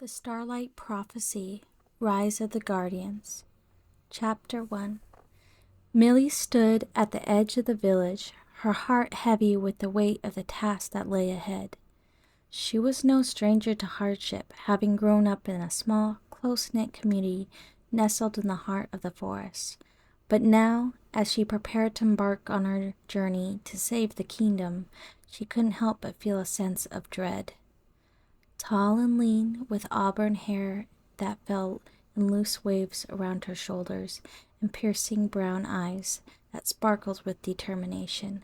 The Starlight Prophecy, Rise of the Guardians. Chapter 1. Millie stood at the edge of the village, her heart heavy with the weight of the task that lay ahead. She was no stranger to hardship, having grown up in a small, close-knit community nestled in the heart of the forest. But now, as she prepared to embark on her journey to save the kingdom, she couldn't help but feel a sense of dread. Tall and lean, with auburn hair that fell in loose waves around her shoulders, and piercing brown eyes that sparkled with determination,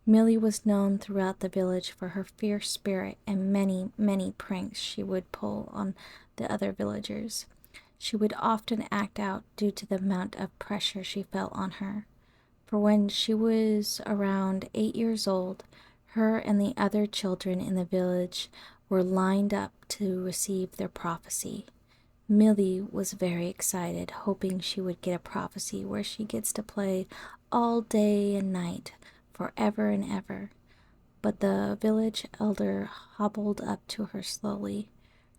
Millie was known throughout the village for her fierce spirit and many, many pranks she would pull on the other villagers. She would often act out due to the amount of pressure she felt on her. For when she was around 8 years old, her and the other children in the village were lined up to receive their prophecy. Millie was very excited, hoping she would get a prophecy where she gets to play all day and night, forever and ever. But the village elder hobbled up to her slowly,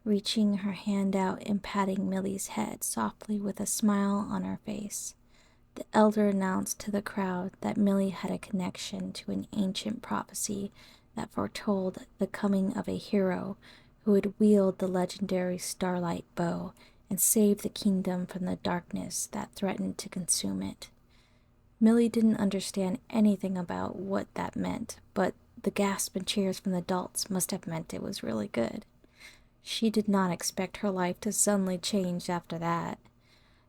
reaching her hand out and patting Millie's head softly with a smile on her face. The elder announced to the crowd that Millie had a connection to an ancient prophecy that foretold the coming of a hero who would wield the legendary Starlight bow and save the kingdom from the darkness that threatened to consume it. Millie didn't understand anything about what that meant, but the gasps and cheers from the adults must have meant it was really good. She did not expect her life to suddenly change after that.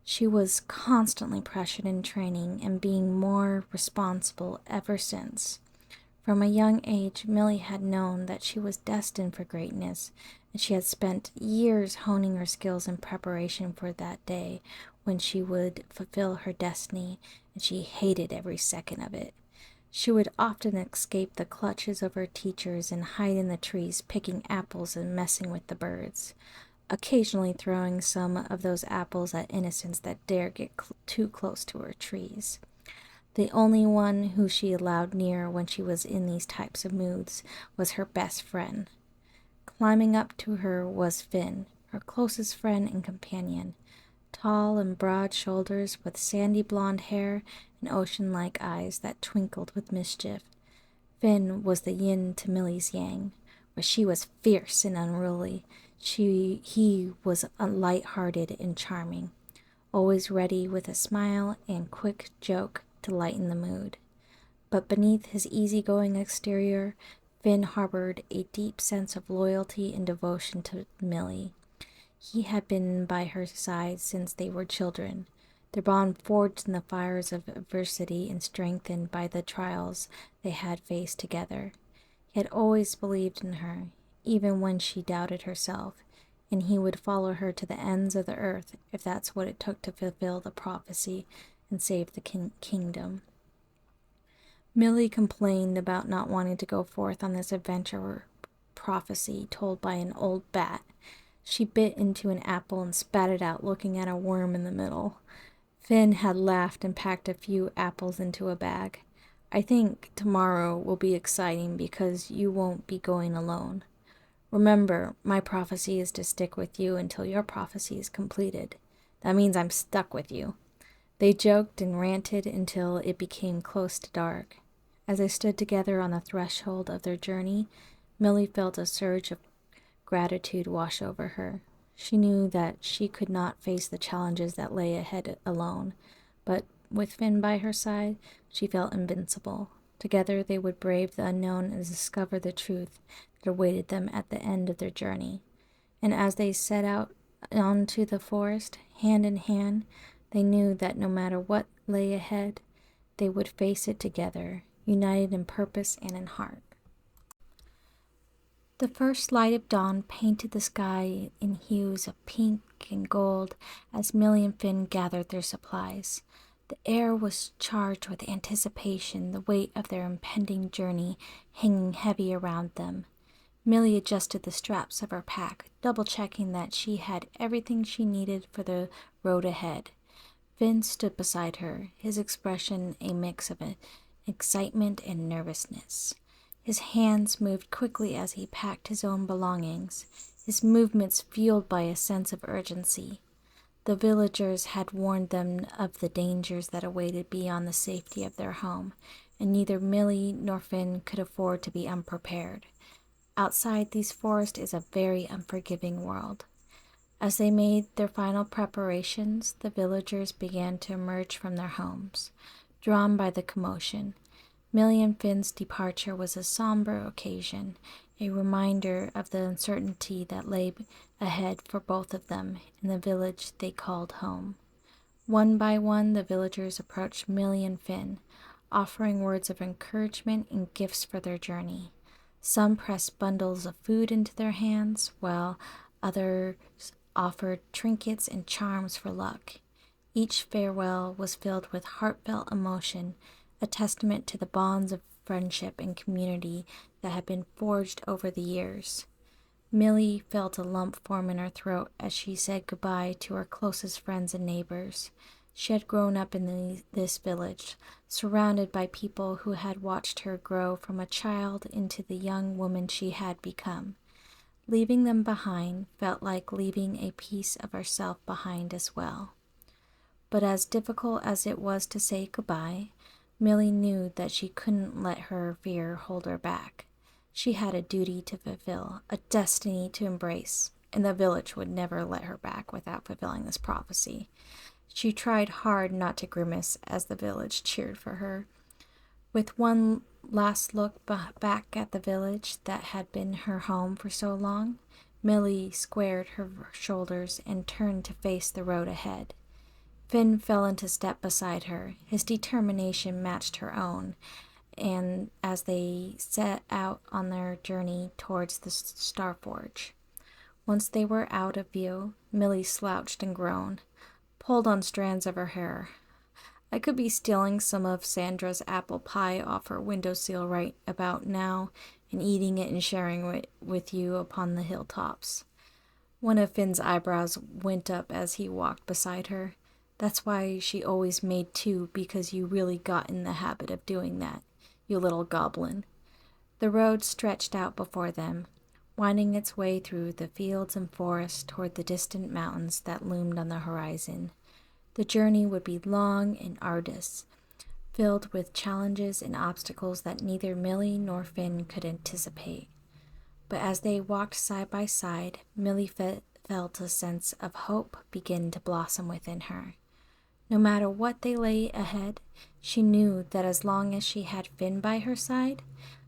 She was constantly pressured in training and being more responsible ever since. From a young age, Millie had known that she was destined for greatness, and she had spent years honing her skills in preparation for that day when she would fulfill her destiny, and she hated every second of it. She would often escape the clutches of her teachers and hide in the trees, picking apples and messing with the birds, occasionally throwing some of those apples at innocents that dare get too close to her trees. The only one who she allowed near when she was in these types of moods was her best friend. Climbing up to her was Finn, her closest friend and companion. Tall and broad shoulders with sandy blonde hair and ocean-like eyes that twinkled with mischief. Finn was the yin to Millie's yang, where she was fierce and unruly. He was light-hearted and charming, always ready with a smile and quick joke to lighten the mood. But beneath his easygoing exterior, Finn harbored a deep sense of loyalty and devotion to Millie. He had been by her side since they were children, their bond forged in the fires of adversity and strengthened by the trials they had faced together. He had always believed in her, even when she doubted herself, and he would follow her to the ends of the earth if that's what it took to fulfill the prophecy and save the kingdom. Millie complained about not wanting to go forth on this adventure prophecy told by an old bat. She bit into an apple and spat it out, looking at a worm in the middle. Finn had laughed and packed a few apples into a bag. "I think tomorrow will be exciting because you won't be going alone. Remember, my prophecy is to stick with you until your prophecy is completed. That means I'm stuck with you." They joked and ranted until it became close to dark. As they stood together on the threshold of their journey, Millie felt a surge of gratitude wash over her. She knew that she could not face the challenges that lay ahead alone, but with Finn by her side, she felt invincible. Together they would brave the unknown and discover the truth that awaited them at the end of their journey. And as they set out onto the forest, hand in hand, they knew that no matter what lay ahead, they would face it together, united in purpose and in heart. The first light of dawn painted the sky in hues of pink and gold as Millie and Finn gathered their supplies. The air was charged with anticipation, the weight of their impending journey hanging heavy around them. Millie adjusted the straps of her pack, double-checking that she had everything she needed for the road ahead. Finn stood beside her, his expression a mix of excitement and nervousness. His hands moved quickly as he packed his own belongings. his movements fueled by a sense of urgency. The villagers had warned them of the dangers that awaited beyond the safety of their home, and neither Millie nor Finn could afford to be unprepared. Outside these forests is a very unforgiving world. As they made their final preparations, the villagers began to emerge from their homes, drawn by the commotion. Millie and Finn's departure was a somber occasion, a reminder of the uncertainty that lay ahead for both of them in the village they called home. One by one, the villagers approached Millie and Finn, offering words of encouragement and gifts for their journey. Some pressed bundles of food into their hands, while others offered trinkets and charms for luck. Each farewell was filled with heartfelt emotion, a testament to the bonds of friendship and community that had been forged over the years. Millie felt a lump form in her throat as she said goodbye to her closest friends and neighbors. She had grown up in this village, surrounded by people who had watched her grow from a child into the young woman she had become. Leaving them behind felt like leaving a piece of herself behind as well. But as difficult as it was to say goodbye, Millie knew that she couldn't let her fear hold her back. She had a duty to fulfill, a destiny to embrace, and the village would never let her back without fulfilling this prophecy. She tried hard not to grimace as the village cheered for her. With one last look back at the village that had been her home for so long, Millie squared her shoulders and turned to face the road ahead. Finn fell into step beside her. His determination matched her own, and as they set out on their journey towards the Starforge. Once they were out of view, Millie slouched and groaned, pulled on strands of her hair. I could be stealing some of Sandra's apple pie off her windowsill right about now and eating it and sharing it with you upon the hilltops. One of Finn's eyebrows went up as he walked beside her. That's why she always made two, because you really got in the habit of doing that, you little goblin. The road stretched out before them, winding its way through the fields and forests toward the distant mountains that loomed on the horizon. The journey would be long and arduous, filled with challenges and obstacles that neither Millie nor Finn could anticipate. But as they walked side by side, Millie felt a sense of hope begin to blossom within her. No matter what they lay ahead, she knew that as long as she had Finn by her side,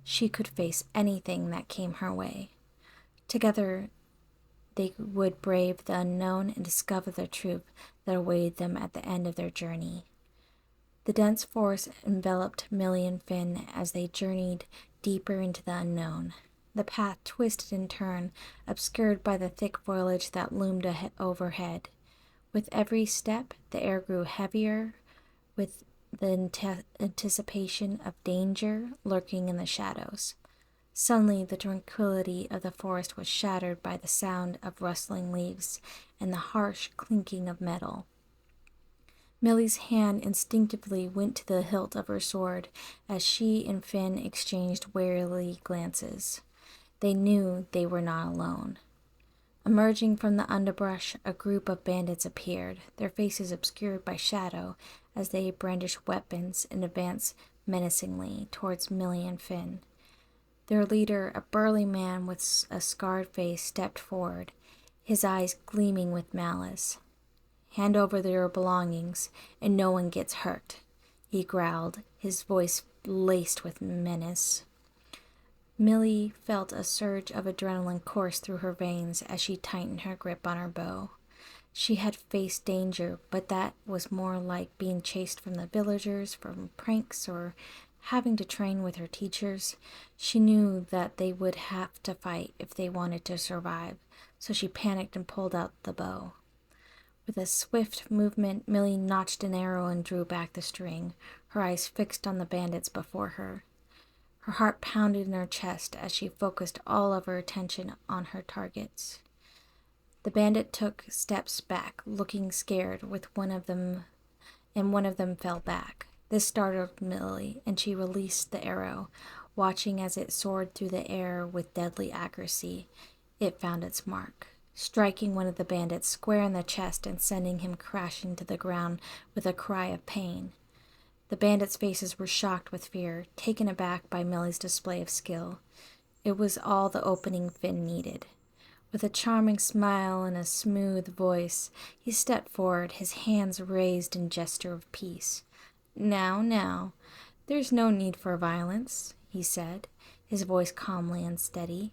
she could face anything that came her way. Together, they would brave the unknown and discover the truth that awaited them at the end of their journey. The dense forest enveloped Millie and Finn as they journeyed deeper into the unknown. The path twisted and turned, obscured by the thick foliage that loomed overhead. With every step, the air grew heavier, with the anticipation of danger lurking in the shadows. Suddenly, the tranquility of the forest was shattered by the sound of rustling leaves and the harsh clinking of metal. Millie's hand instinctively went to the hilt of her sword as she and Finn exchanged wary glances. They knew they were not alone. Emerging from the underbrush, a group of bandits appeared, their faces obscured by shadow as they brandished weapons and advanced menacingly towards Millie and Finn. Their leader, a burly man with a scarred face, stepped forward, his eyes gleaming with malice. "Hand over their belongings, and no one gets hurt," he growled, his voice laced with menace. Millie felt a surge of adrenaline course through her veins as she tightened her grip on her bow. She had faced danger, but that was more like being chased from the villagers, from pranks, or having to train with her teachers. She knew that they would have to fight if they wanted to survive, so she panicked and pulled out the bow. With a swift movement, Millie notched an arrow and drew back the string, her eyes fixed on the bandits before her. Her heart pounded in her chest as she focused all of her attention on her targets. The bandit took steps back, looking scared, with one of them fell back. This startled Millie, and she released the arrow, watching as it soared through the air with deadly accuracy. It found its mark, striking one of the bandits square in the chest and sending him crashing to the ground with a cry of pain. The bandits' faces were shocked with fear, taken aback by Millie's display of skill. It was all the opening Finn needed. With a charming smile and a smooth voice, he stepped forward, his hands raised in gesture of peace. Now, there's no need for violence, he said, his voice calmly and steady.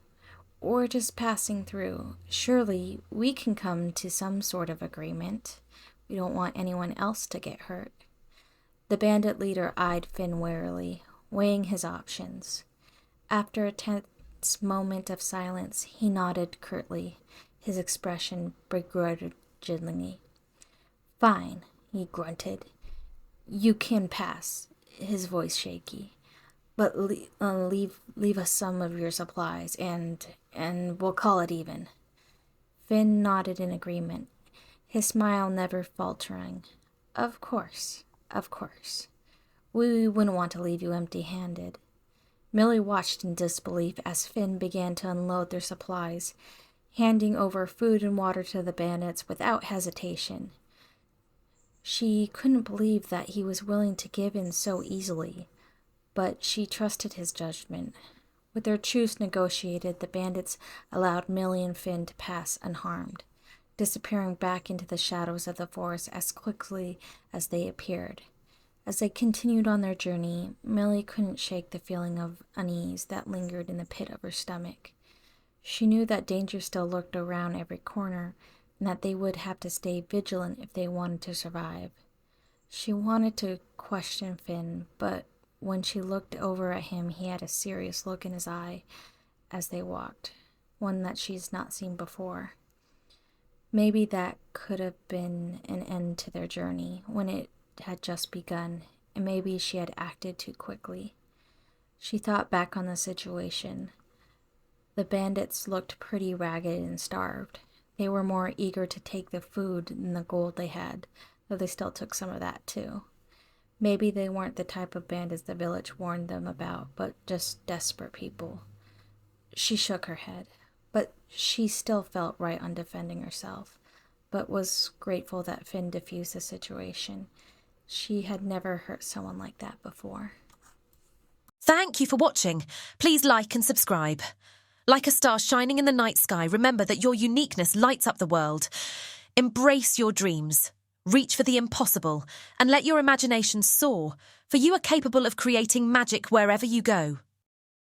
We're just passing through. Surely we can come to some sort of agreement. We don't want anyone else to get hurt. The bandit leader eyed Finn warily, weighing his options. After a tense moment of silence, he nodded curtly, his expression begrudgingly. Fine, he grunted. You can pass, his voice shaky. But leave us some of your supplies, and we'll call it even. Finn nodded in agreement, his smile never faltering. Of course. We wouldn't want to leave you empty-handed. Millie watched in disbelief as Finn began to unload their supplies, handing over food and water to the bandits without hesitation. She couldn't believe that he was willing to give in so easily, but she trusted his judgment. With their truce negotiated, the bandits allowed Millie and Finn to pass unharmed, disappearing back into the shadows of the forest as quickly as they appeared. As they continued on their journey, Millie couldn't shake the feeling of unease that lingered in the pit of her stomach. She knew that danger still lurked around every corner, and that they would have to stay vigilant if they wanted to survive. She wanted to question Finn, but when she looked over at him, he had a serious look in his eye as they walked, one that she's not seen before. Maybe that could have been an end to their journey when it had just begun, and maybe she had acted too quickly. She thought back on the situation. The bandits looked pretty ragged and starved. They were more eager to take the food than the gold they had, though they still took some of that too. Maybe they weren't the type of bandits the village warned them about, but just desperate people. She shook her head, but she still felt right on defending herself, but was grateful that Finn diffused the situation. She had never hurt someone like that before. Thank you for watching. Please like and subscribe. Like a star shining in the night sky, remember that your uniqueness lights up the world. Embrace your dreams. Reach for the impossible and let your imagination soar, for you are capable of creating magic wherever you go.